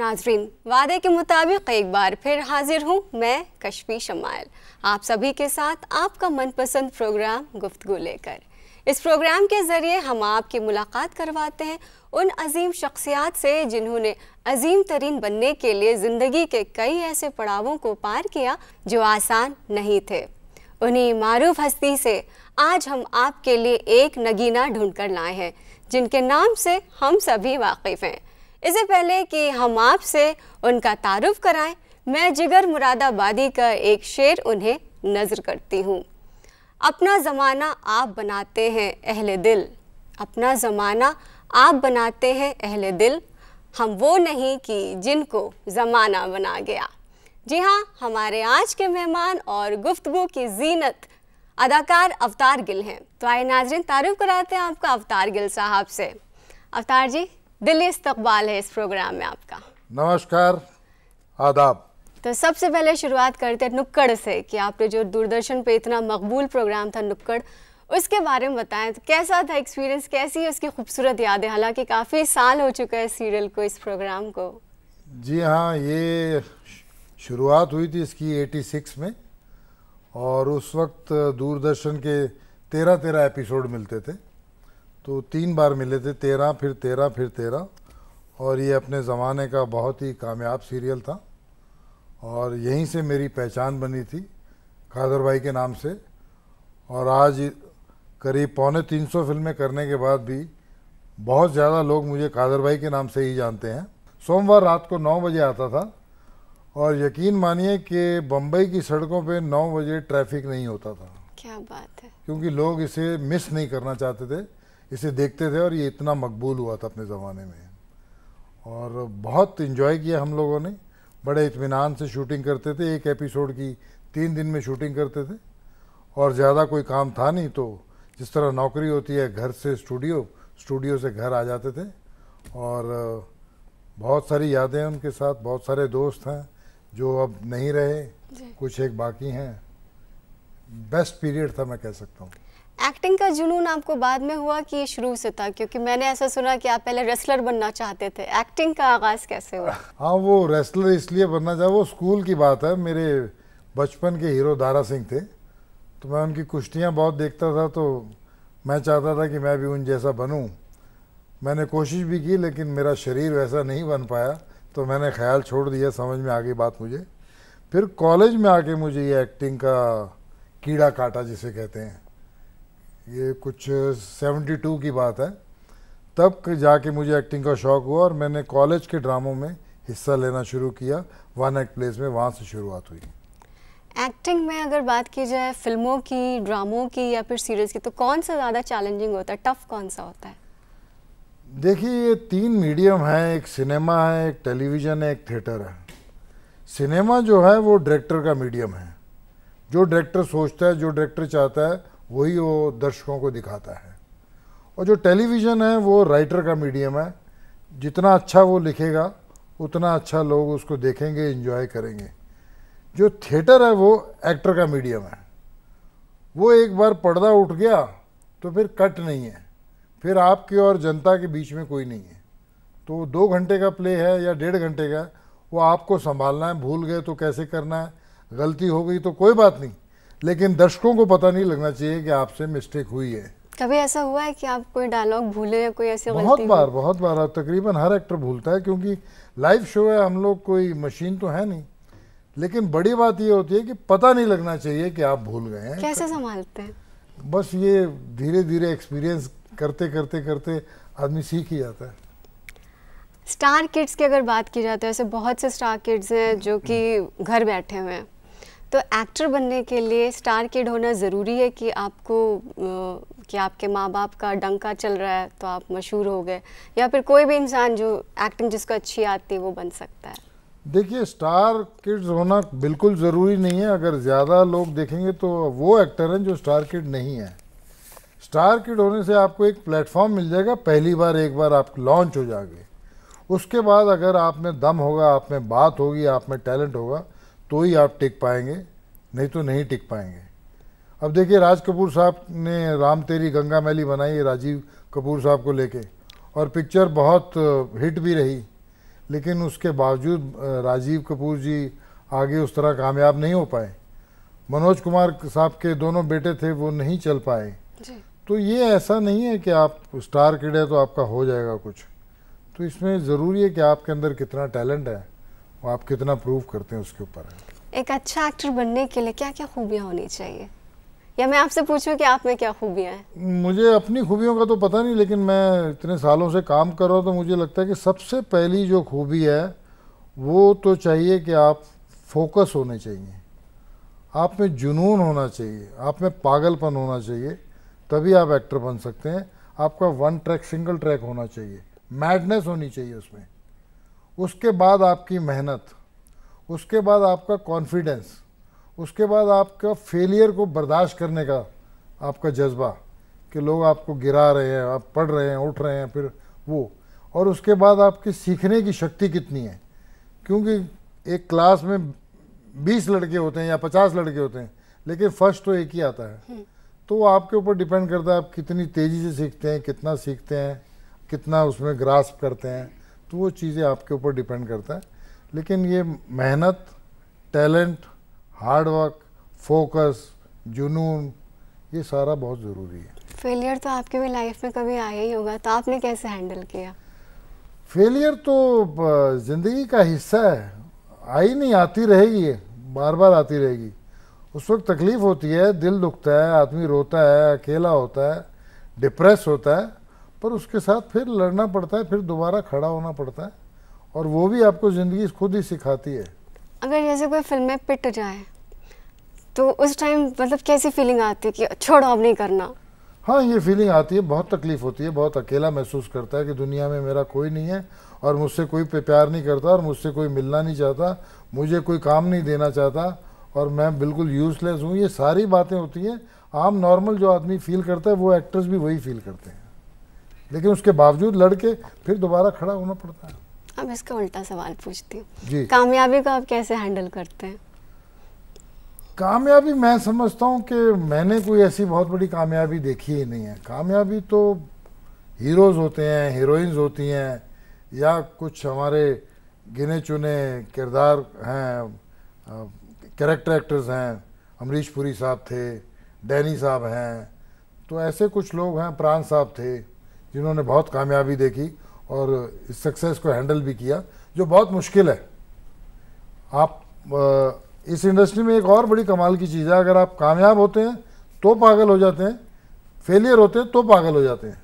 नाजरीन, वादे के मुताबिक एक बार फिर हाजिर हूँ मैं कशफी शमाइल, आप सभी के साथ आपका मनपसंद प्रोग्राम गुफ्तगू लेकर। इस प्रोग्राम के ज़रिए हम आपकी मुलाकात करवाते हैं उन अजीम शख्सियात से जिन्होंने अजीम तरीन बनने के लिए ज़िंदगी के कई ऐसे पड़ावों को पार किया जो आसान नहीं थे। उन्हीं मारूफ हस्ती से आज हम आपके लिए एक नगीना ढूंढ कर लाए हैं जिनके नाम से हम सभी वाकिफ़ हैं। इससे पहले कि हम आपसे उनका तारुफ कराएं, मैं जिगर मुरादाबादी का एक शेर उन्हें नज़र करती हूँ। अपना ज़माना आप बनाते हैं अहले दिल, अपना ज़माना आप बनाते हैं अहले दिल, हम वो नहीं कि जिनको ज़माना बना गया। जी हाँ, हमारे आज के मेहमान और गुफ्तगू की जीनत अदाकार अवतार गिल हैं। तो आइए नाज़रीन, तारुफ कराते हैं आपका अवतार गिल साहब से। अवतार जी, दिली इस्तकबाल है इस प्रोग्राम में आपका। नमस्कार, आदाब। तो सबसे पहले शुरुआत करते हैं नुक्कड़ से कि आपने जो दूरदर्शन पे इतना मकबूल प्रोग्राम था नुक्कड़, उसके बारे में बताएं। तो कैसा था एक्सपीरियंस, कैसी है उसकी खूबसूरत यादें? हालांकि काफ़ी साल हो चुका है सीरियल को, इस प्रोग्राम को। जी हाँ, ये शुरुआत हुई थी इसकी 86 में और उस वक्त दूरदर्शन के 13 एपिसोड मिलते थे, तो 3 बार मिले थे, 13 फिर 13 फिर 13, और ये अपने ज़माने का बहुत ही कामयाब सीरियल था और यहीं से मेरी पहचान बनी थी कादर भाई के नाम से। और आज करीब 250 फिल्में करने के बाद भी बहुत ज़्यादा लोग मुझे कादर भाई के नाम से ही जानते हैं। सोमवार रात को 9 बजे आता था और यकीन मानिए कि बम्बई की सड़कों पे 9 बजे ट्रैफिक नहीं होता था। क्या बात है। क्योंकि लोग इसे मिस नहीं करना चाहते थे, इसे देखते थे और ये इतना मकबूल हुआ था अपने ज़माने में। और बहुत इन्जॉय किया हम लोगों ने, बड़े इत्मीनान से शूटिंग करते थे। एक एपिसोड की 3 दिन में शूटिंग करते थे और ज़्यादा कोई काम था नहीं, तो जिस तरह नौकरी होती है घर से स्टूडियो, स्टूडियो से घर आ जाते थे। और बहुत सारी यादें हैं उनके साथ, बहुत सारे दोस्त हैं जो अब नहीं रहे, कुछ एक बाकी हैं। बेस्ट पीरियड था मैं कह सकता हूँ। एक्टिंग का जुनून आपको बाद में हुआ कि शुरू से था? क्योंकि मैंने ऐसा सुना कि आप पहले रेसलर बनना चाहते थे, एक्टिंग का आगाज़ कैसे हुआ? हाँ, वो रेसलर इसलिए बनना चाहा, वो स्कूल की बात है। मेरे बचपन के हीरो दारा सिंह थे, तो मैं उनकी कुश्तियाँ बहुत देखता था, तो मैं चाहता था कि मैं भी उन जैसा बनूँ। मैंने कोशिश भी की लेकिन मेरा शरीर वैसा नहीं बन पाया, तो मैंने ख्याल छोड़ दिया, समझ में आ गई बात मुझे। फिर कॉलेज में आके मुझे ये एक्टिंग का कीड़ा काटा जिसे कहते हैं, ये कुछ 72 की बात है, तब जाके मुझे एक्टिंग का शौक़ हुआ और मैंने कॉलेज के ड्रामों में हिस्सा लेना शुरू किया। वन एक्ट प्लेस में, वहाँ से शुरुआत हुई। एक्टिंग में अगर बात की जाए फिल्मों की, ड्रामों की या फिर सीरीज़ की, तो कौन सा ज़्यादा चैलेंजिंग होता है, टफ कौन सा होता है? देखिए, ये 3 मीडियम है, एक सिनेमा है, एक टेलीविज़न है, एक थिएटर है। सिनेमा जो है वो डायरेक्टर का मीडियम है, जो डायरेक्टर सोचता है, जो डायरेक्टर चाहता है वही वो दर्शकों को दिखाता है। और जो टेलीविज़न है वो राइटर का मीडियम है, जितना अच्छा वो लिखेगा उतना अच्छा लोग उसको देखेंगे, एंजॉय करेंगे। जो थिएटर है वो एक्टर का मीडियम है, वो एक बार पर्दा उठ गया तो फिर कट नहीं है, फिर आपके और जनता के बीच में कोई नहीं है। तो 2 घंटे का प्ले है या 1.5 घंटे का, वो आपको संभालना है। भूल गए तो कैसे करना है, गलती हो गई तो कोई बात नहीं, लेकिन दर्शकों को पता नहीं लगना चाहिए कि आपसे मिस्टेक हुई है। कभी ऐसा हुआ है कि आप कोई डायलॉग भूले या कोई ऐसी बहुत बार तकरीबन हर एक्टर भूलता है, क्योंकि लाइव शो है, हम लोग कोई मशीन तो है नहीं। लेकिन बड़ी बात ये होती है कि पता नहीं लगना चाहिए कि आप भूल गए हैं। कैसे संभालते हैं? बस ये धीरे धीरे एक्सपीरियंस करते करते करते आदमी सीख ही जाता है। स्टार किड्स की अगर बात की जाए तो ऐसे बहुत से स्टार किड्स हैं जो कि घर बैठे हुए हैं, तो एक्टर बनने के लिए स्टार किड होना ज़रूरी है कि आपको कि आपके माँ बाप का डंका चल रहा है तो आप मशहूर हो गए, या फिर कोई भी इंसान जो एक्टिंग जिसको अच्छी आती है वो बन सकता है? देखिए, स्टार किड्स होना बिल्कुल ज़रूरी नहीं है। अगर ज़्यादा लोग देखेंगे तो वो एक्टर हैं जो स्टार किड नहीं है। स्टार किड होने से आपको एक प्लेटफॉर्म मिल जाएगा, पहली बार एक बार आप लॉन्च हो जाओगे। उसके बाद अगर आप में दम होगा, आप में बात होगी, आप में टैलेंट होगा, तो ही आप टिक पाएंगे, नहीं तो नहीं टिक पाएंगे। अब देखिए, राज कपूर साहब ने राम तेरी गंगा मैली बनाई राजीव कपूर साहब को लेके, और पिक्चर बहुत हिट भी रही। लेकिन उसके बावजूद राजीव कपूर जी आगे उस तरह कामयाब नहीं हो पाए। मनोज कुमार साहब के दोनों बेटे थे, वो नहीं चल पाए। तो ये ऐसा नहीं है कि आप स्टार किड है तो आपका हो जाएगा कुछ। तो इसमें ज़रूरी है कि आपके अंदर कितना टैलेंट है, वो आप कितना प्रूव करते हैं उसके ऊपर है। एक अच्छा एक्टर बनने के लिए क्या क्या खूबियाँ होनी चाहिए, या मैं आपसे पूछूं कि आप में क्या खूबियाँ हैं? मुझे अपनी खूबियों का तो पता नहीं, लेकिन मैं इतने सालों से काम कर रहा हूँ तो मुझे लगता है कि सबसे पहली जो खूबी है वो तो चाहिए कि आप फोकस होने चाहिए, आप में जुनून होना चाहिए, आप में पागलपन होना चाहिए, तभी आप एक्टर बन सकते हैं। आपका वन ट्रैक सिंगल ट्रैक होना चाहिए, मैडनेस होनी चाहिए उसमें। उसके बाद आपकी मेहनत, उसके बाद आपका कॉन्फिडेंस, उसके बाद आपका फेलियर को बर्दाश्त करने का आपका जज्बा कि लोग आपको गिरा रहे हैं, आप पढ़ रहे हैं, उठ रहे हैं, फिर वो, और उसके बाद आपकी सीखने की शक्ति कितनी है। क्योंकि एक क्लास में 20 लड़के होते हैं या 50 लड़के होते हैं, लेकिन फर्स्ट तो एक ही आता है। तो वो आपके ऊपर डिपेंड करता है आप कितनी तेज़ी से सीखते हैं, कितना सीखते हैं, कितना उसमें ग्रास्प करते हैं। तो वो चीज़ें आपके ऊपर डिपेंड करता है। लेकिन ये मेहनत, टैलेंट, हार्ड वर्क, फोकस, जुनून, ये सारा बहुत ज़रूरी है। फेलियर तो आपकी भी लाइफ में कभी आया ही होगा, तो आपने कैसे हैंडल किया? फेलियर तो ज़िंदगी का हिस्सा है, आई नहीं, आती रहेगी, बार बार आती रहेगी। उस वक्त तकलीफ़ होती है, दिल दुखता है, आदमी रोता है, अकेला होता है, डिप्रेस होता है, पर उसके साथ फिर लड़ना पड़ता है, फिर दोबारा खड़ा होना पड़ता है, और वो भी आपको ज़िंदगी खुद ही सिखाती है। अगर जैसे कोई फिल्म में पिट जाए तो उस टाइम मतलब कैसी फीलिंग आती है कि छोड़ो अब नहीं करना? हाँ, ये फीलिंग आती है, बहुत तकलीफ़ होती है, बहुत अकेला महसूस करता है कि दुनिया में मेरा कोई नहीं है और मुझसे कोई प्यार नहीं करता और मुझसे कोई मिलना नहीं चाहता, मुझे कोई काम नहीं देना चाहता और मैं बिल्कुल यूज़लेस हूँ। ये सारी बातें होती हैं, आम नॉर्मल जो आदमी फील करता है वो एक्टर्स भी वही फील करते हैं, लेकिन उसके बावजूद लड़के फिर दोबारा खड़ा होना पड़ता है। अब इसका उल्टा सवाल पूछती हूँ जी, कामयाबी को आप कैसे हैंडल करते हैं? कामयाबी मैं समझता हूँ कि मैंने कोई ऐसी बहुत बड़ी कामयाबी देखी ही नहीं है। कामयाबी तो हीरोज़ होते हैं, हीरोइंस होती हैं, या कुछ हमारे गिने चुने किरदार हैं, कैरेक्टर एक्टर्स हैं। अमरीश पुरी साहब थे, डैनी साहब हैं, तो ऐसे कुछ लोग हैं, प्राण साहब थे, जिन्होंने बहुत कामयाबी देखी और इस सक्सेस को हैंडल भी किया, जो बहुत मुश्किल है। आप इस इंडस्ट्री में एक और बड़ी कमाल की चीज़ है, अगर आप कामयाब होते हैं तो पागल हो जाते हैं, फेलियर होते हैं तो पागल हो जाते हैं।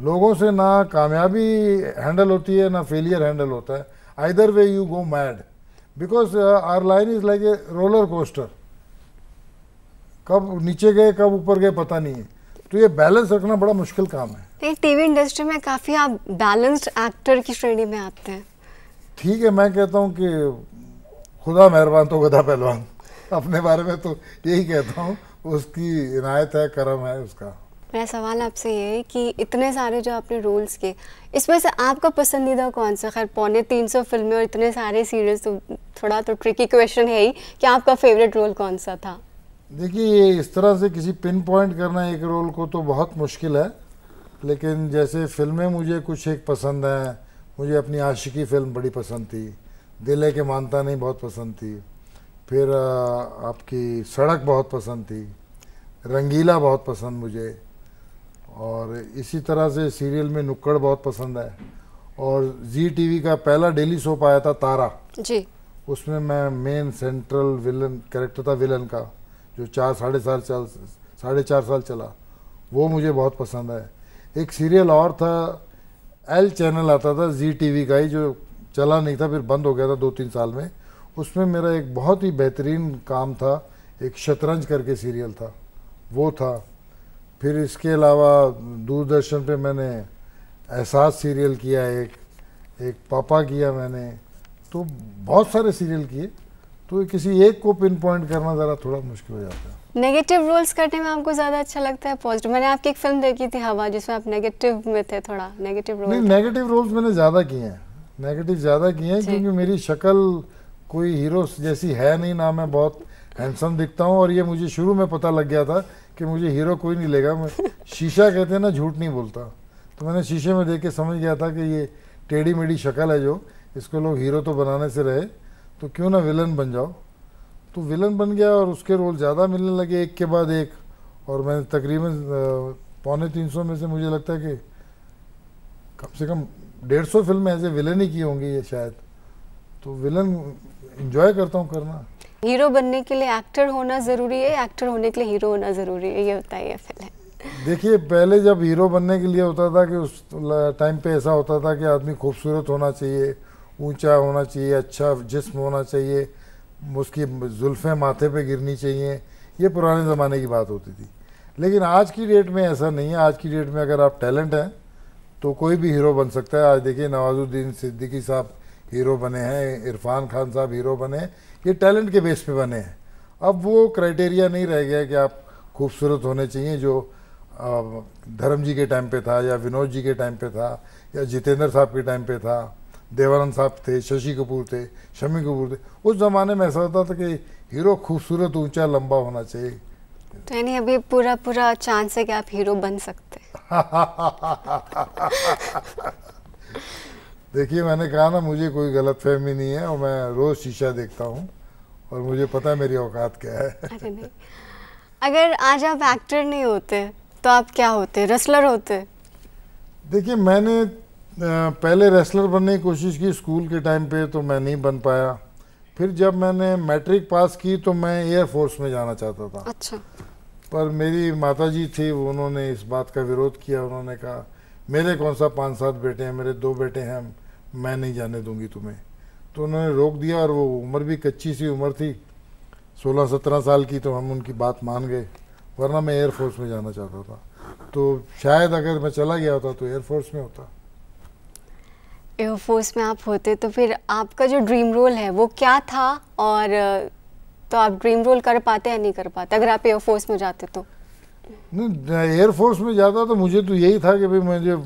लोगों से ना कामयाबी हैंडल होती है ना फेलियर हैंडल होता है। Either way you go mad, because our line is like a roller coaster, कब नीचे गए कब ऊपर गए पता नहीं है। तो ये बैलेंस रखना बड़ा मुश्किल काम है। टीवी इंडस्ट्री में काफ़ी आप बैलेंस्ड एक्टर की श्रेणी में आते हैं। ठीक है, मैं कहता हूँ कि खुदा मेहरबान तो गधा पहलवान, अपने बारे में तो यही कहता हूँ, उसकी इनायत है, करम है उसका। मेरा सवाल आपसे ये है कि इतने सारे जो आपने रोल्स किए, इसमें से आपका पसंदीदा कौन सा? खैर 350 फिल्में और इतने सारे सीरियल्स, तो थोड़ा तो ट्रिकी क्वेश्चन है ही कि आपका फेवरेट रोल कौन सा था? देखिए, ये इस तरह से किसी पिन पॉइंट करना एक रोल को तो बहुत मुश्किल है, लेकिन जैसे फिल्में मुझे कुछ एक पसंद है। मुझे अपनी आशिकी फिल्म बड़ी पसंद थी, दिल है के मानता नहीं बहुत पसंद थी, फिर आपकी सड़क बहुत पसंद थी, रंगीला बहुत पसंद मुझे, और इसी तरह से सीरियल में नुक्कड़ बहुत पसंद है। और जी टीवी का पहला डेली सोप आया था तारा जी, उसमें मैं मेन सेंट्रल विलन कैरेक्टर था, विलन का, जो 4.5 साल चला, वो मुझे बहुत पसंद है। एक सीरियल और था, एल चैनल आता था जी टीवी का ही, जो चला नहीं था, फिर बंद हो गया था 2-3 साल में। उसमें मेरा एक बहुत ही बेहतरीन काम था, एक शतरंज करके सीरियल था, वो था। फिर इसके अलावा दूरदर्शन पे मैंने एहसास सीरियल किया, एक पापा किया मैंने, तो बहुत सारे सीरियल किए। तो किसी एक को पिन पॉइंट करना ज़रा थोड़ा मुश्किल हो जाता है। नेगेटिव रोल्स करने में आपको ज़्यादा अच्छा लगता है पॉजिटिव? मैंने आपकी एक फिल्म देखी थी हवा, जिसमें आप नेगेटिव में थे, थोड़ा नेगेटिव रोल। नहीं, नेगेटिव रोल्स मैंने ज़्यादा किए हैं, नेगेटिव ज़्यादा किए हैं, क्योंकि मेरी शक्ल कोई हीरो जैसी है नहीं ना, मैं बहुत हैंडसम दिखता हूँ, और ये मुझे शुरू में पता लग गया था कि मुझे हीरो कोई नहीं लेगा। मैं शीशा कहते हैं ना, झूठ नहीं बोलता, तो मैंने शीशे में देख के समझ गया था कि ये टेढ़ी मेढ़ी शक्ल है जो, इसको लोग हीरो तो बनाने से रहे, तो क्यों ना विलन बन जाओ। तो विलन बन गया और उसके रोल ज़्यादा मिलने लगे एक के बाद एक, और मैंने तकरीबन 250-300 में से मुझे लगता है कि कम से कम 150 फिल्में ऐसे विलन ही की होंगी ये शायद। तो विलन एंजॉय करता हूँ करना। हीरो बनने के लिए एक्टर होना ज़रूरी है, एक्टर होने के लिए हीरो होना ज़रूरी है, ये बताइए पहले। देखिए, पहले जब हीरो बनने के लिए होता था कि उस टाइम पे ऐसा होता था कि आदमी खूबसूरत होना चाहिए, ऊंचा होना चाहिए, अच्छा जिस्म होना चाहिए, उसकी जुल्फ़ें माथे पे गिरनी चाहिए, ये पुराने ज़माने की बात होती थी। लेकिन आज की डेट में ऐसा नहीं है। आज की डेट में अगर आप टैलेंट हैं तो कोई भी हीरो बन सकता है। आज देखिए नवाजुद्दीन सिद्दीकी साहब हीरो बने हैं, इरफान खान साहब हीरो बने हैं, ये टैलेंट के बेस पे बने हैं। अब वो क्राइटेरिया नहीं रह गया कि आप खूबसूरत होने चाहिए, जो धर्म जी के टाइम पे था, या विनोद जी के टाइम पे था, या जितेंद्र साहब के टाइम पे था, देवानंद साहब थे, शशि कपूर थे, शम्मी कपूर थे। उस ज़माने में ऐसा होता था कि हीरो खूबसूरत, ऊंचा, लंबा होना चाहिए। तो यानी अभी पूरा चांस है कि आप हीरो बन सकते हैं। देखिए, मैंने कहा ना, मुझे कोई गलतफहमी नहीं है और मैं रोज़ शीशा देखता हूँ और मुझे पता है मेरी औकात क्या है। अरे नहीं, अगर आज आप एक्टर नहीं होते तो आप क्या होते? रेसलर होते? देखिए, मैंने पहले रेसलर बनने की कोशिश की स्कूल के टाइम पे, तो मैं नहीं बन पाया। फिर जब मैंने मैट्रिक पास की तो मैं एयर फोर्स में जाना चाहता था। अच्छा। पर मेरी माताजी थी, उन्होंने इस बात का विरोध किया। उन्होंने कहा, मेरे कौन सा 5-7 बेटे हैं, मेरे 2 बेटे हैं, मैं नहीं जाने दूंगी तुम्हें। तो उन्होंने रोक दिया, और वो उम्र भी कच्ची सी उम्र थी, 16-17 साल की, तो हम उनकी बात मान गए। वरना मैं एयर फोर्स में जाना चाहता था। तो शायद अगर मैं चला गया होता तो एयर फोर्स में होता। एयर फोर्स में आप होते तो फिर आपका जो ड्रीम रोल है वो क्या था, और तो आप ड्रीम रोल कर पाते या नहीं कर पाते अगर आप एयर फोर्स में जाते तो? नहीं, एयर फोर्स में जाता तो मुझे तो यही था कि भाई मुझे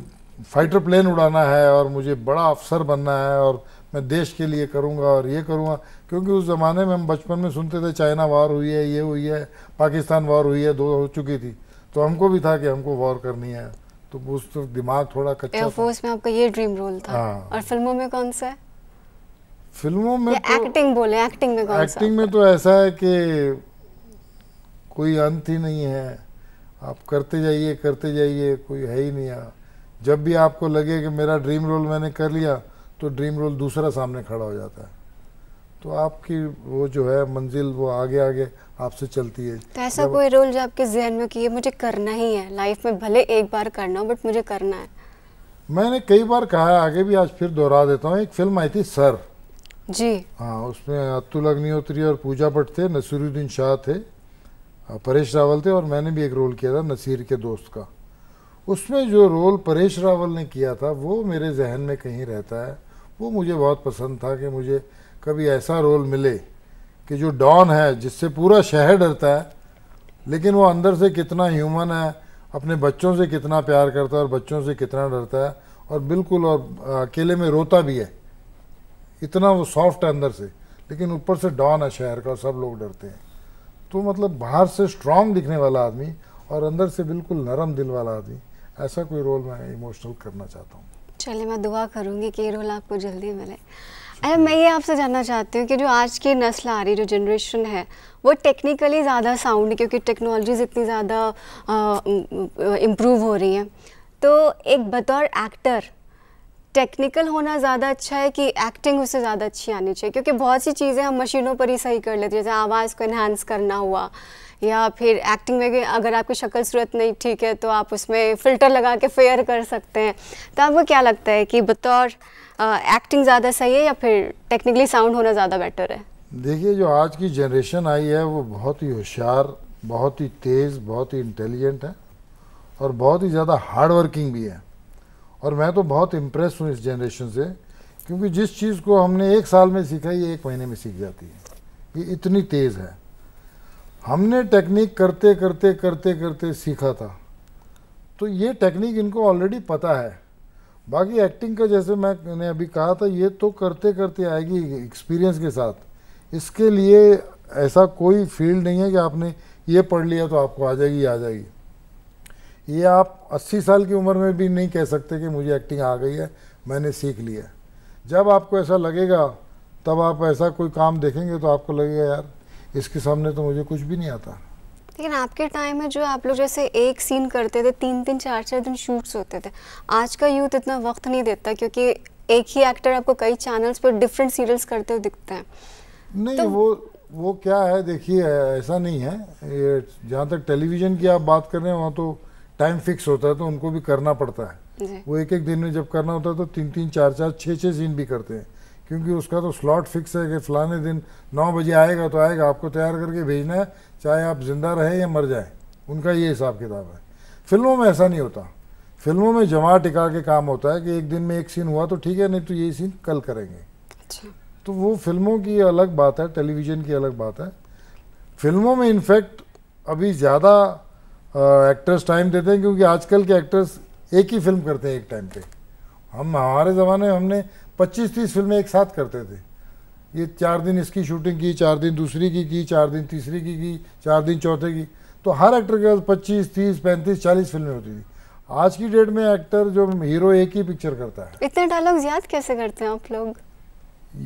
फाइटर प्लेन उड़ाना है और मुझे बड़ा अफसर बनना है और मैं देश के लिए करूंगा और ये करूंगा। क्योंकि उस ज़माने में हम बचपन में सुनते थे चाइना वॉर हुई है, ये हुई है, पाकिस्तान वॉर हुई है, 2 हो चुकी थी, तो हमको भी था कि हमको वॉर करनी है। तो उस तो दिमाग थोड़ा कच्चा। एयर फोर्स में आपका ये ड्रीम रोल था। हाँ। और फिल्मों में कौन सा है? फिल्मों में तो एक्टिंग बोले, एक्टिंग में कौन सा? एक्टिंग में तो ऐसा है कि कोई अंत ही नहीं है, आप करते जाइए, कोई है ही नहीं। जब भी आपको लगे कि मेरा ड्रीम रोल मैंने कर लिया, तो ड्रीम रोल दूसरा सामने खड़ा हो जाता है। तो आपकी वो जो है मंजिल, वो आगे आगे आपसे चलती है। तो ऐसा कोई रोल जो आपके जहन में कि ये मुझे करना ही है लाइफ में, भले एक बार करना हो बट मुझे करना है? मैंने कई बार कहा है, आगे भी आज फिर दोहरा देता हूँ। एक फिल्म आई थी सर जी। हाँ, उसमें अतुल अग्निहोत्री और पूजा भट्ट थे, नसीरुद्दीन शाह थे, परेश रावल थे, और मैंने भी एक रोल किया था नसीर के दोस्त का। उसमें जो रोल परेश रावल ने किया था वो मेरे जहन में कहीं रहता है। वो मुझे बहुत पसंद था कि मुझे कभी ऐसा रोल मिले कि जो डॉन है, जिससे पूरा शहर डरता है, लेकिन वो अंदर से कितना ह्यूमन है, अपने बच्चों से कितना प्यार करता है और बच्चों से कितना डरता है, और बिल्कुल और अकेले में रोता भी है, इतना वो सॉफ्ट है अंदर से, लेकिन ऊपर से डॉन है शहर का और सब लोग डरते हैं। तो मतलब बाहर से स्ट्रांग दिखने वाला आदमी और अंदर से बिल्कुल नरम दिल वाला आदमी, ऐसा कोई रोल मैं इमोशनल करना चाहता हूँ। चलिए, मैं दुआ करूँगी कि ये रोल आपको जल्दी मिले। अरे मैं ये आपसे जानना चाहती हूँ कि जो आज की नस्ल आ रही, जो जनरेशन है, वो टेक्निकली ज़्यादा साउंड, क्योंकि टेक्नोलॉजीज़ इतनी ज़्यादा इम्प्रूव हो रही हैं, तो एक बतौर एक्टर टेक्निकल होना ज़्यादा अच्छा है कि एक्टिंग उससे ज़्यादा अच्छी आनी चाहिए? क्योंकि बहुत सी चीज़ें हम मशीनों पर ही सही कर लेते हैं, जैसे आवाज़ को इन्हांस करना हुआ, या फिर एक्टिंग में अगर आपकी शक्ल सूरत नहीं ठीक है तो आप उसमें फ़िल्टर लगा के फेयर कर सकते हैं। तो आपको क्या लगता है कि बतौर एक्टिंग ज़्यादा सही है या फिर टेक्निकली साउंड होना ज़्यादा बेटर है? देखिए, जो आज की जनरेशन आई है वो बहुत ही होशियार, बहुत ही तेज़, बहुत ही इंटेलिजेंट है और बहुत ही ज़्यादा हार्ड वर्किंग भी है। और मैं तो बहुत इम्प्रेस हूँ इस जनरेशन से, क्योंकि जिस चीज़ को हमने 1 साल में सीखा, ये 1 महीने में सीख जाती है। ये इतनी तेज़ है। हमने टेक्निक करते करते करते करते सीखा था, तो ये टेक्निक इनको ऑलरेडी पता है। बाकी एक्टिंग का, जैसे मैंने अभी कहा था, ये तो करते करते आएगी एक्सपीरियंस के साथ। इसके लिए ऐसा कोई फील्ड नहीं है कि आपने ये पढ़ लिया तो आपको आ जाएगी। ये आप 80 साल की उम्र में भी नहीं कह सकते कि मुझे एक्टिंग आ गई है, मैंने सीख लिया। जब आपको ऐसा लगेगा तब आप ऐसा कोई काम देखेंगे तो आपको लगेगा यार इसके सामने तो मुझे कुछ भी नहीं आता। लेकिन आपके टाइम में जो आप लोग जैसे एक सीन करते थे 3-3 4-4 दिन शूट्स होते थे, आज का यूथ इतना वक्त नहीं देता क्योंकि एक ही एक्टर आपको कई चैनल्स पर डिफरेंट सीरियल्स करते हुए दिखते हैं। नहीं तो वो क्या है, देखिए ऐसा नहीं है, ये जहाँ तक टेलीविजन की आप बात कर रहे हैं वहाँ तो टाइम फिक्स होता है तो उनको भी करना पड़ता है। जी। वो एक एक दिन में जब करना होता है तो 3-3 4-4 6-6 सीन भी करते हैं क्योंकि उसका तो स्लॉट फिक्स है कि फलाने दिन 9 बजे आएगा तो आएगा, आपको तैयार करके भेजना है चाहे आप जिंदा रहे या मर जाए, उनका ये हिसाब किताब है। फिल्मों में ऐसा नहीं होता, फिल्मों में जमा टिका के काम होता है कि एक दिन में एक सीन हुआ तो ठीक है, नहीं तो ये सीन कल करेंगे। अच्छा। तो वो फिल्मों की अलग बात है, टेलीविज़न की अलग बात है। फिल्मों में इनफैक्ट अभी ज़्यादा एक्टर्स टाइम देते हैं क्योंकि आजकल के एक्टर्स एक ही फिल्म करते हैं एक टाइम पे। हमारे ज़माने में हमने 25-30 फिल्में एक साथ करते थे। ये 4 दिन इसकी शूटिंग की, 4 दिन दूसरी की, 4 दिन तीसरी की, 4 दिन चौथे की, तो हर एक्टर के पास 25, 30, 35, 40 फिल्में होती थी। आज की डेट में एक्टर जो हीरो एक ही पिक्चर करता है। इतने डायलॉग्स याद कैसे करते हैं आप लोग?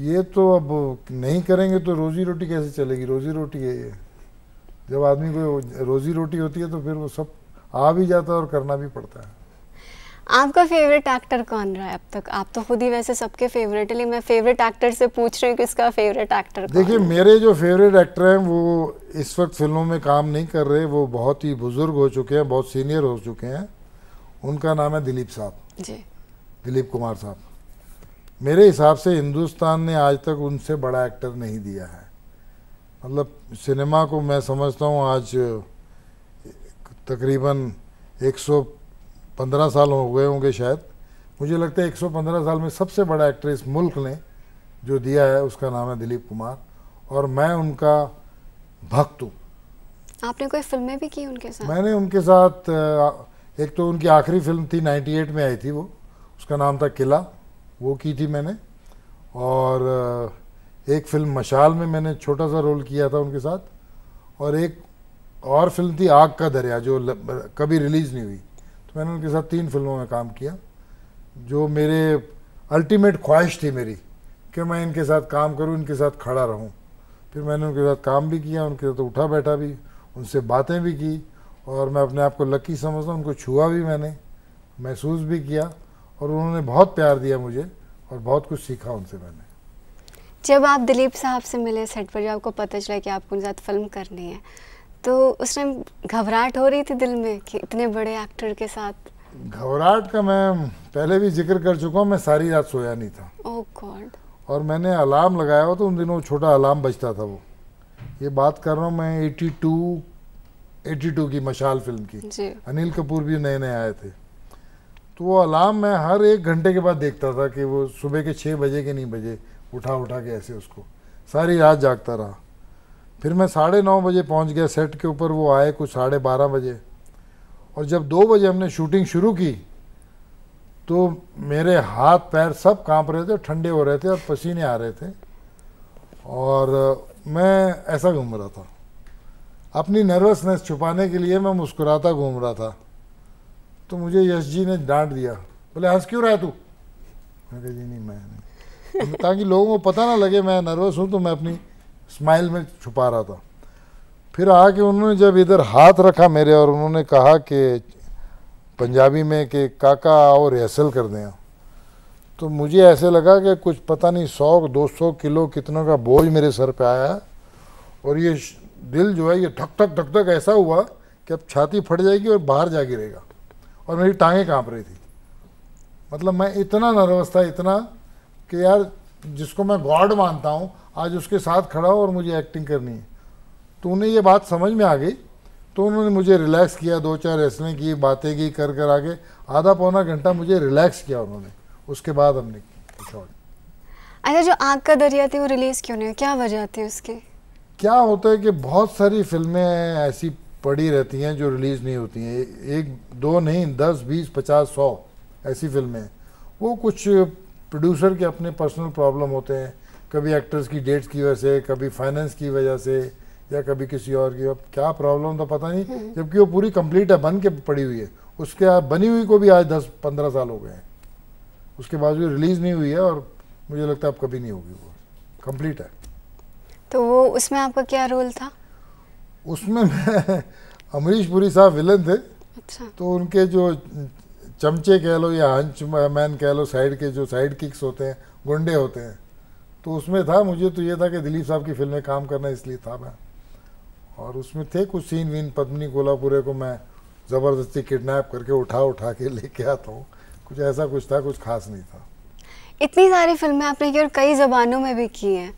ये तो अब नहीं करेंगे तो रोजी रोटी कैसे चलेगी, रोजी रोटी है ये। जब आदमी को रोजी रोटी होती है तो फिर वो सब आ भी जाता है और करना भी पड़ता है। आपका फेवरेट एक्टर कौन रहा है अब तक? आप तो खुद ही वैसे सबके फेवरेट है, लेकिन मैं फेवरेट एक्टर से पूछ रही हूँ कि इसका फेवरेट एक्टर कौन देखिए, है? मेरे जो फेवरेट एक्टर हैं वो इस वक्त फिल्मों में काम नहीं कर रहे, वो बहुत ही बुजुर्ग हो चुके हैं, बहुत सीनियर हो चुके हैं। उनका नाम है दिलीप साहब जी। दिलीप कुमार साहब। मेरे हिसाब से हिंदुस्तान ने आज तक उनसे बड़ा एक्टर नहीं दिया है। मतलब सिनेमा को मैं समझता हूँ आज तकरीबन 115 साल हो गए होंगे शायद। मुझे लगता है 115 साल में सबसे बड़ा एक्टर इस मुल्क ने जो दिया है उसका नाम है दिलीप कुमार, और मैं उनका भक्त हूँ। आपने कोई फिल्में भी की उनके साथ? मैंने उनके साथ एक तो उनकी आखिरी फिल्म थी 98 में आई थी, वो उसका नाम था किला, वो की थी मैंने। और एक फिल्म मशाल में मैंने छोटा सा रोल किया था उनके साथ, और एक और फिल्म थी आग का दरिया जो कभी रिलीज़ नहीं हुई। तो मैंने उनके साथ 3 फिल्मों में काम किया। जो मेरे अल्टीमेट ख्वाहिश थी मेरी कि मैं इनके साथ काम करूं, इनके साथ खड़ा रहूं। फिर मैंने उनके साथ काम भी किया, उनके साथ उठा बैठा भी, उनसे बातें भी की, और मैं अपने आप को लकी समझता हूँ। उनको छुआ भी मैंने, महसूस भी किया, और उन्होंने बहुत प्यार दिया मुझे और बहुत कुछ सीखा उनसे मैंने। जब आप दिलीप साहब से मिले सेट पर, जब आपको पता चला कि आपको उनके साथ फिल्म करनी है, तो उस टाइम घबराहट हो रही थी दिल में कि इतने बड़े एक्टर के साथ? घबराहट का मैं पहले भी जिक्र कर चुका हूँ, मैं सारी रात सोया नहीं था। ओह गॉड। और मैंने अलार्म लगाया हुआ, तो उन दिनों छोटा अलार्म बजता था। वो ये बात कर रहा हूँ मैं 82 की मशाल फिल्म की। जी। अनिल कपूर भी नए नए आए थे। तो वो अलार्म मैं हर 1 घंटे के बाद देखता था कि वो सुबह के 6 बजे के नहीं बजे, उठा के ऐसे उसको सारी रात जागता रहा। फिर मैं 9:30 बजे पहुंच गया सेट के ऊपर, वो आए कुछ 12:30 बजे। और जब 2 बजे हमने शूटिंग शुरू की तो मेरे हाथ पैर सब कांप रहे थे, ठंडे हो रहे थे और पसीने आ रहे थे, और मैं ऐसा घूम रहा था। अपनी नर्वसनेस छुपाने के लिए मैं मुस्कुराता घूम रहा था। तो मुझे यश जी ने डांट दिया, बोले हंस क्यों रहा है तू? मैं कहा जी नहीं, मैं नहीं, ताकि लोगों को पता ना लगे मैं नर्वस हूँ, तो मैं अपनी स्माइल में छुपा रहा था। फिर आके उन्होंने जब इधर हाथ रखा मेरे और उन्होंने कहा कि पंजाबी में कि काका आओ रिहर्सल कर दें, तो मुझे ऐसे लगा कि कुछ पता नहीं 100-200 किलो कितनों का बोझ मेरे सर पे आया, और ये दिल जो है ये धक धक धक धक ऐसा हुआ कि अब छाती फट जाएगी और बाहर जा गिरेगा, और मेरी टांगें कांप रही थी। मतलब मैं इतना नर्वस था, इतना कि यार जिसको मैं गॉड मानता हूँ आज उसके साथ खड़ा हो और मुझे एक्टिंग करनी है। तो उन्हें ये बात समझ में आ गई, तो उन्होंने मुझे रिलैक्स किया, 2-4 रेसलिंग की, बातें की, कर आगे आधा पौना घंटा मुझे रिलैक्स किया उन्होंने। उसके बाद हमने कुछ और। अच्छा, जो आग का दरिया थी वो रिलीज़ क्यों नहीं हुई, क्या वजह थी उसकी? क्या होता है कि बहुत सारी फिल्में ऐसी पड़ी रहती हैं जो रिलीज़ नहीं होती हैं। 1-2 नहीं, 10, 20, 50, 100 ऐसी फिल्में। वो कुछ प्रोड्यूसर के अपने पर्सनल प्रॉब्लम होते हैं, कभी एक्टर्स की डेट्स की वजह से, कभी फाइनेंस की वजह से, या कभी किसी और की। अब क्या प्रॉब्लम था पता नहीं, जबकि वो पूरी कंप्लीट है, बन के पड़ी हुई है। उसके बनी हुई को भी आज 10-15 साल हो गए हैं, उसके बावजूद रिलीज़ नहीं हुई है। और मुझे लगता है अब कभी नहीं होगी, वो कंप्लीट है। तो वो उसमें आपका क्या रोल था? उसमें मैं अमरीश पुरी साहब विलन थे। अच्छा। तो उनके जो चमचे कह लो या हंच मैन कह लो, साइड के जो साइड किक्स होते हैं, गुंडे होते हैं, तो उसमें था। मुझे तो ये था कि दिलीप साहब की फिल्म में काम करना, इसलिए था मैं। और उसमें थे कुछ सीन वीन, पद्मिनी कोल्हापुरे को मैं ज़बरदस्ती किडनैप करके उठा के लेके आता हूँ, कुछ ऐसा कुछ था, कुछ खास नहीं था। इतनी सारी फिल्में आपने की और कई ज़बानों में भी की हैं।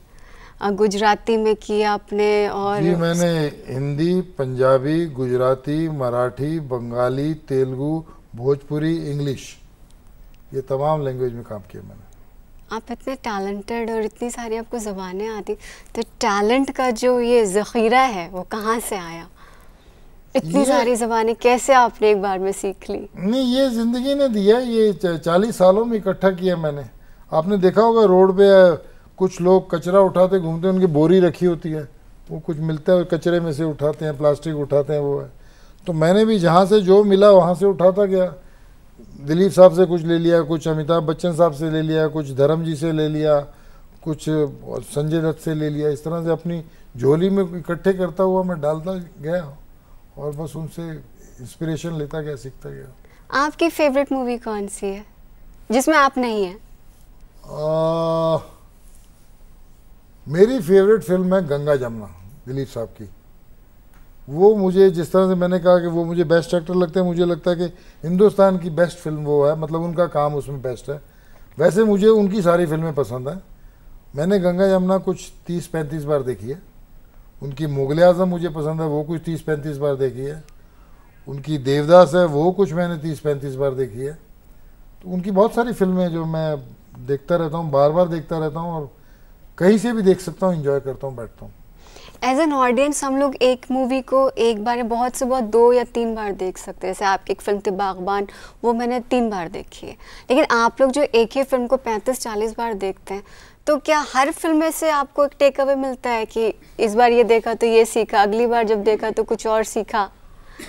गुजराती में की आपने, और जी मैंने हिंदी, पंजाबी, गुजराती, मराठी, बंगाली, तेलुगु, भोजपुरी, इंग्लिश, ये तमाम लैंग्वेज में काम किया मैंने। आप इतने टैलेंटेड और इतनी सारी आपको ज़बानें आती, तो टैलेंट का जो ये ज़ख़ीरा है वो कहाँ से आया? इतनी सारी ज़बानें कैसे आपने एक बार में सीख ली? नहीं, ये ज़िंदगी ने दिया, ये 40 सालों में इकट्ठा किया मैंने। आपने देखा होगा रोड पे कुछ लोग कचरा उठाते घूमते हैं, उनकी बोरी रखी होती है, वो कुछ मिलता है कचरे में से उठाते हैं, प्लास्टिक उठाते हैं, वो है। तो मैंने भी जहाँ से जो मिला वहाँ से उठाता गया। दिलीप साहब से कुछ ले लिया, कुछ अमिताभ बच्चन साहब से ले लिया, कुछ धर्म जी से ले लिया, कुछ संजय दत्त से ले लिया। इस तरह से अपनी झोली में इकट्ठे करता हुआ मैं डालता गया और बस उनसे इंस्पिरेशन लेता गया, सीखता गया। आपकी फेवरेट मूवी कौन सी है जिसमें आप नहीं हैं? मेरी फेवरेट फिल्म है गंगा जमुना, दिलीप साहब की। वो मुझे, जिस तरह से मैंने कहा कि वो मुझे बेस्ट एक्टर लगते हैं, मुझे लगता है कि हिंदुस्तान की बेस्ट फिल्म वो है, मतलब उनका काम उसमें बेस्ट है। वैसे मुझे उनकी सारी फिल्में पसंद हैं। मैंने गंगा जमुना कुछ 30-35 बार देखी है। उनकी मुग़ल आज़म मुझे पसंद है, वो कुछ 30-35 बार देखी है। उनकी देवदास है, वो कुछ मैंने 30-35 बार देखी है। तो उनकी बहुत सारी फिल्में जो मैं देखता रहता हूँ, बार बार देखता रहता हूँ, और कहीं से भी देख सकता हूँ, एंजॉय करता हूँ, बैठता हूँ। एज एन ऑडियंस हम लोग एक मूवी को एक बार, बहुत से बहुत 2 या 3 बार देख सकते हैं। जैसे आपकी एक फिल्म थी बागबान, वो मैंने 3 बार देखी है। लेकिन आप लोग जो एक ही फिल्म को 35-40 बार देखते हैं, तो क्या हर फिल्म में से आपको एक टेक अवे मिलता है कि इस बार ये देखा तो ये सीखा, अगली बार जब देखा तो कुछ और सीखा?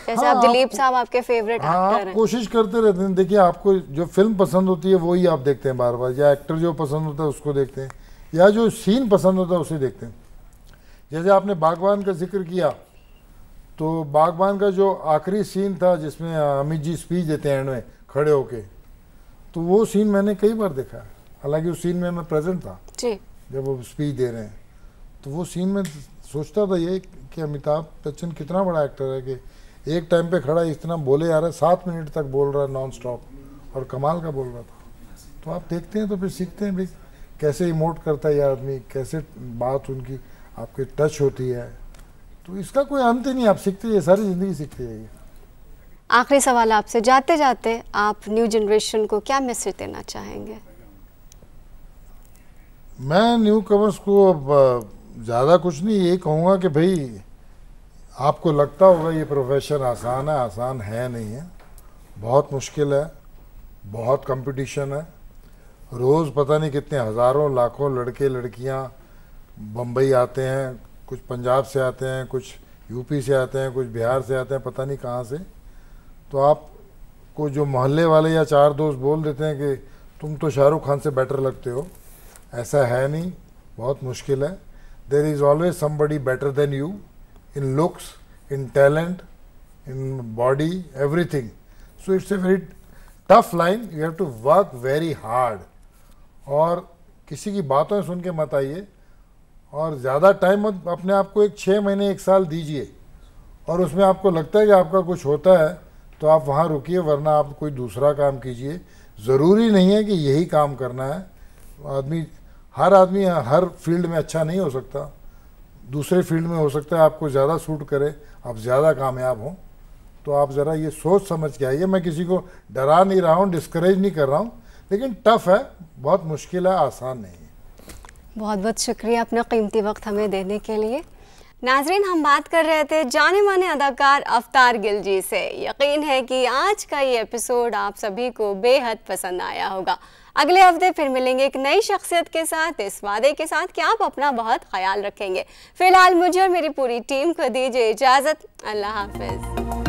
जैसे आप दिलीप साहब आपके फेवरेट एक्टर हैं। कोशिश करते रहते हैं। देखिए, आपको जो फिल्म पसंद होती है वही आप देखते हैं बार बार, या एक्टर जो पसंद होता है उसको देखते हैं, या जो सीन पसंद होता है उसे देखते हैं। जैसे आपने बागबान का जिक्र किया, तो बागबान का जो आखिरी सीन था जिसमें अमित जी स्पीच देते हैं एंड में खड़े होके, तो वो सीन मैंने कई बार देखा है। हालांकि उस सीन में मैं प्रेजेंट था जी, जब वो स्पीच दे रहे हैं। तो वो सीन में सोचता था ये कि अमिताभ बच्चन कितना बड़ा एक्टर है कि एक टाइम पे खड़ा इतना बोले आ रहा है, 7 मिनट तक बोल रहा है नॉन स्टॉप, और कमाल का बोल रहा था। तो आप देखते हैं तो फिर सीखते हैं भाई कैसे इमोट करता है ये आदमी, कैसे बात उनकी आपके टच होती है। तो इसका कोई अंत ही नहीं, आप सीखते हैं, सारी ज़िंदगी सीखते हैं। आखिरी सवाल आपसे, जाते जाते आप न्यू जनरेशन को क्या मैसेज देना चाहेंगे? मैं न्यू कमर्स को अब ज़्यादा कुछ नहीं, ये कहूँगा कि भाई आपको लगता होगा ये प्रोफेशन आसान है, आसान है नहीं है, बहुत मुश्किल है, बहुत कंपटीशन है। रोज़ पता नहीं कितने हज़ारों लाखों लड़के लड़कियां बम्बई आते हैं, कुछ पंजाब से आते हैं, कुछ यूपी से आते हैं, कुछ बिहार से आते हैं, पता नहीं कहाँ से। तो आपको जो मोहल्ले वाले या 4 दोस्त बोल देते हैं कि तुम तो शाहरुख खान से बेटर लगते हो, ऐसा है नहीं, बहुत मुश्किल है। There is always somebody better than you in looks, in talent, in body, everything. So it's a very tough line. You have to work very hard. और किसी की बातों सुन के मत आइए, और ज़्यादा टाइम मत, अपने आप को 6 महीने 1 साल दीजिए, और उसमें आपको लगता है कि आपका कुछ होता है तो आप वहाँ रुकिए, वरना आप कोई दूसरा काम कीजिए। ज़रूरी नहीं है कि यही काम करना है। हर आदमी हर फील्ड में अच्छा नहीं हो सकता, दूसरे फील्ड में हो सकता है आपको ज़्यादा सूट करे, आप ज़्यादा कामयाब हों। तो आप ज़रा ये सोच समझ के आइए। मैं किसी को डरा नहीं रहा हूँ, डिस्करेज नहीं कर रहा हूँ, लेकिन टफ़ है, बहुत मुश्किल है, आसान नहीं है। बहुत बहुत शुक्रिया अपना कीमती वक्त हमें देने के लिए। नाजरीन, हम बात कर रहे थे जाने माने अदाकार अवतार गिल जी से। यकीन है कि आज का ये एपिसोड आप सभी को बेहद पसंद आया होगा। अगले हफ्ते फिर मिलेंगे एक नई शख्सियत के साथ, इस वादे के साथ कि आप अपना बहुत ख्याल रखेंगे। फिलहाल मुझे और मेरी पूरी टीम को दीजिए इजाज़त। अल्लाह हाफिज़।